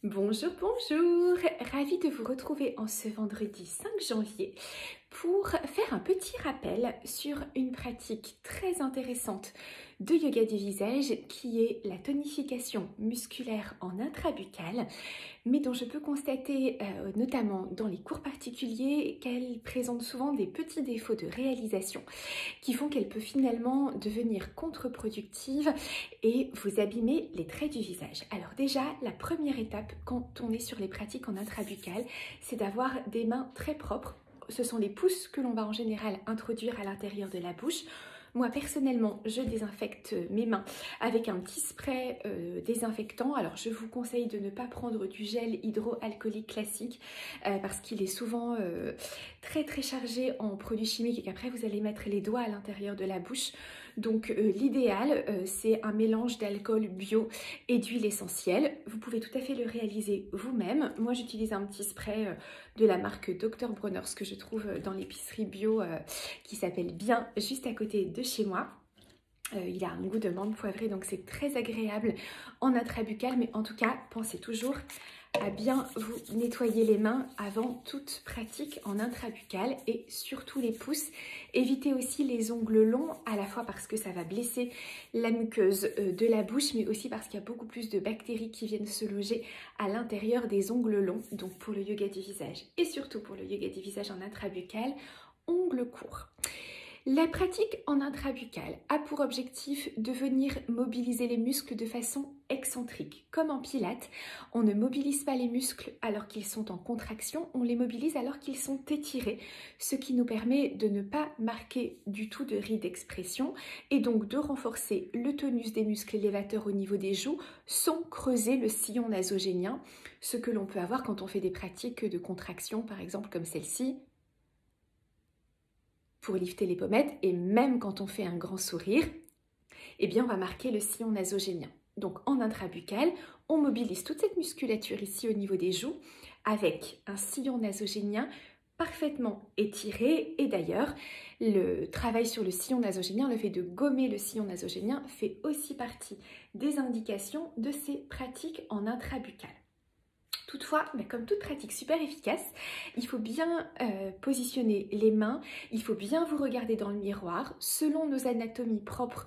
Bonjour, bonjour! Ravie de vous retrouver en ce vendredi 5 janvier pour faire un petit rappel sur une pratique très intéressante de yoga du visage qui est la tonification musculaire en intrabuccale, mais dont je peux constater notamment dans les cours particuliers qu'elle présente souvent des petits défauts de réalisation qui font qu'elle peut finalement devenir contre-productive et vous abîmer les traits du visage. Alors déjà, la première étape quand on est sur les pratiques en intrabuccale, c'est d'avoir des mains très propres. Ce sont les pouces que l'on va en général introduire à l'intérieur de la bouche. Moi personnellement, je désinfecte mes mains avec un petit spray désinfectant. Alors je vous conseille de ne pas prendre du gel hydroalcoolique classique parce qu'il est souvent très chargé en produits chimiques et qu'après vous allez mettre les doigts à l'intérieur de la bouche. Donc l'idéal c'est un mélange d'alcool bio et d'huile essentielle. Vous pouvez tout à fait le réaliser vous-même. Moi j'utilise un petit spray de la marque Dr Bronner's que je trouve dans l'épicerie bio qui s'appelle Bien juste à côté de chez moi. Il a un goût de menthe poivrée donc c'est très agréable en intrabuccal, mais en tout cas pensez toujours à bien vous nettoyer les mains avant toute pratique en intrabuccale et surtout les pouces. Évitez aussi les ongles longs, à la fois parce que ça va blesser la muqueuse de la bouche, mais aussi parce qu'il y a beaucoup plus de bactéries qui viennent se loger à l'intérieur des ongles longs. Donc pour le yoga du visage et surtout pour le yoga du visage en intrabuccale, ongles courts. La pratique en intrabuccale a pour objectif de venir mobiliser les muscles de façon excentrique. Comme en pilates, on ne mobilise pas les muscles alors qu'ils sont en contraction, on les mobilise alors qu'ils sont étirés, ce qui nous permet de ne pas marquer du tout de rides d'expression et donc de renforcer le tonus des muscles élévateurs au niveau des joues sans creuser le sillon nasogénien, ce que l'on peut avoir quand on fait des pratiques de contraction, par exemple comme celle-ci, pour lifter les pommettes, et même quand on fait un grand sourire, eh bien on va marquer le sillon nasogénien. Donc en intrabuccale, on mobilise toute cette musculature ici au niveau des joues avec un sillon nasogénien parfaitement étiré. Et d'ailleurs, le travail sur le sillon nasogénien, le fait de gommer le sillon nasogénien, fait aussi partie des indications de ces pratiques en intrabuccale. Toutefois, comme toute pratique super efficace, il faut bien positionner les mains, il faut bien vous regarder dans le miroir. Selon nos anatomies propres,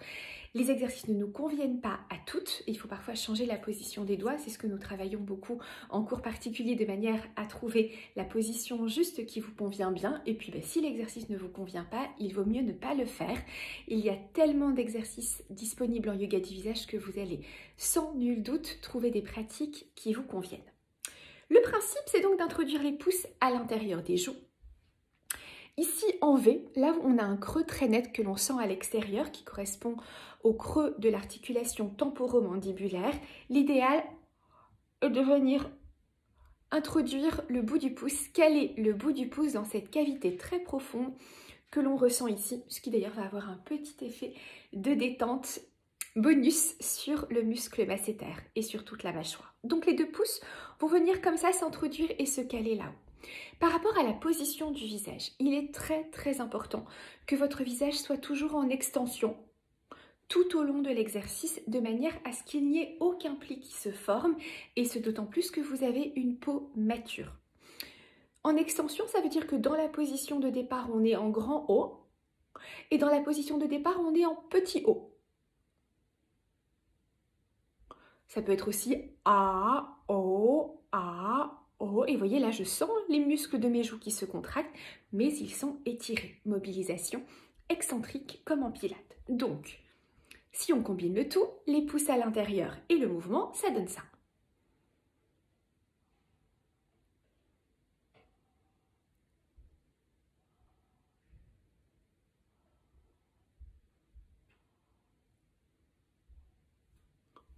les exercices ne nous conviennent pas à toutes. Il faut parfois changer la position des doigts, c'est ce que nous travaillons beaucoup en cours particulier de manière à trouver la position juste qui vous convient bien. Et puis si l'exercice ne vous convient pas, il vaut mieux ne pas le faire. Il y a tellement d'exercices disponibles en yoga du visage que vous allez sans nul doute trouver des pratiques qui vous conviennent. Le principe, c'est donc d'introduire les pouces à l'intérieur des joues. Ici, en V, là où on a un creux très net que l'on sent à l'extérieur, qui correspond au creux de l'articulation temporomandibulaire, l'idéal est de venir introduire le bout du pouce, caler le bout du pouce dans cette cavité très profonde que l'on ressent ici, ce qui d'ailleurs va avoir un petit effet de détente bonus sur le muscle masséter et sur toute la mâchoire. Donc les deux pouces vont venir comme ça s'introduire et se caler là-haut. Par rapport à la position du visage, il est très important que votre visage soit toujours en extension tout au long de l'exercice de manière à ce qu'il n'y ait aucun pli qui se forme, et ce d'autant plus que vous avez une peau mature. En extension, ça veut dire que dans la position de départ, on est en grand O et dans la position de départ, on est en petit O. Ça peut être aussi A, O, A, O. Et vous voyez, là, je sens les muscles de mes joues qui se contractent, mais ils sont étirés. Mobilisation excentrique comme en pilates. Donc, si on combine le tout, les pouces à l'intérieur et le mouvement, ça donne ça.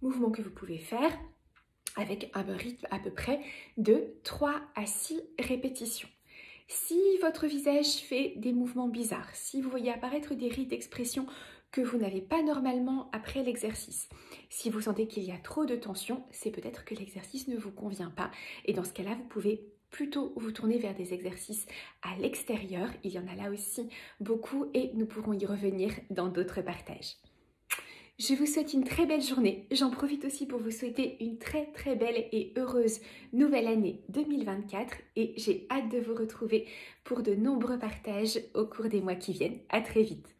Mouvement que vous pouvez faire avec un rythme à peu près de 3 à 6 répétitions. Si votre visage fait des mouvements bizarres, si vous voyez apparaître des rides d'expression que vous n'avez pas normalement après l'exercice, si vous sentez qu'il y a trop de tension, c'est peut-être que l'exercice ne vous convient pas. Et dans ce cas-là, vous pouvez plutôt vous tourner vers des exercices à l'extérieur. Il y en a là aussi beaucoup et nous pourrons y revenir dans d'autres partages. Je vous souhaite une très belle journée. J'en profite aussi pour vous souhaiter une très belle et heureuse nouvelle année 2024 et j'ai hâte de vous retrouver pour de nombreux partages au cours des mois qui viennent. À très vite.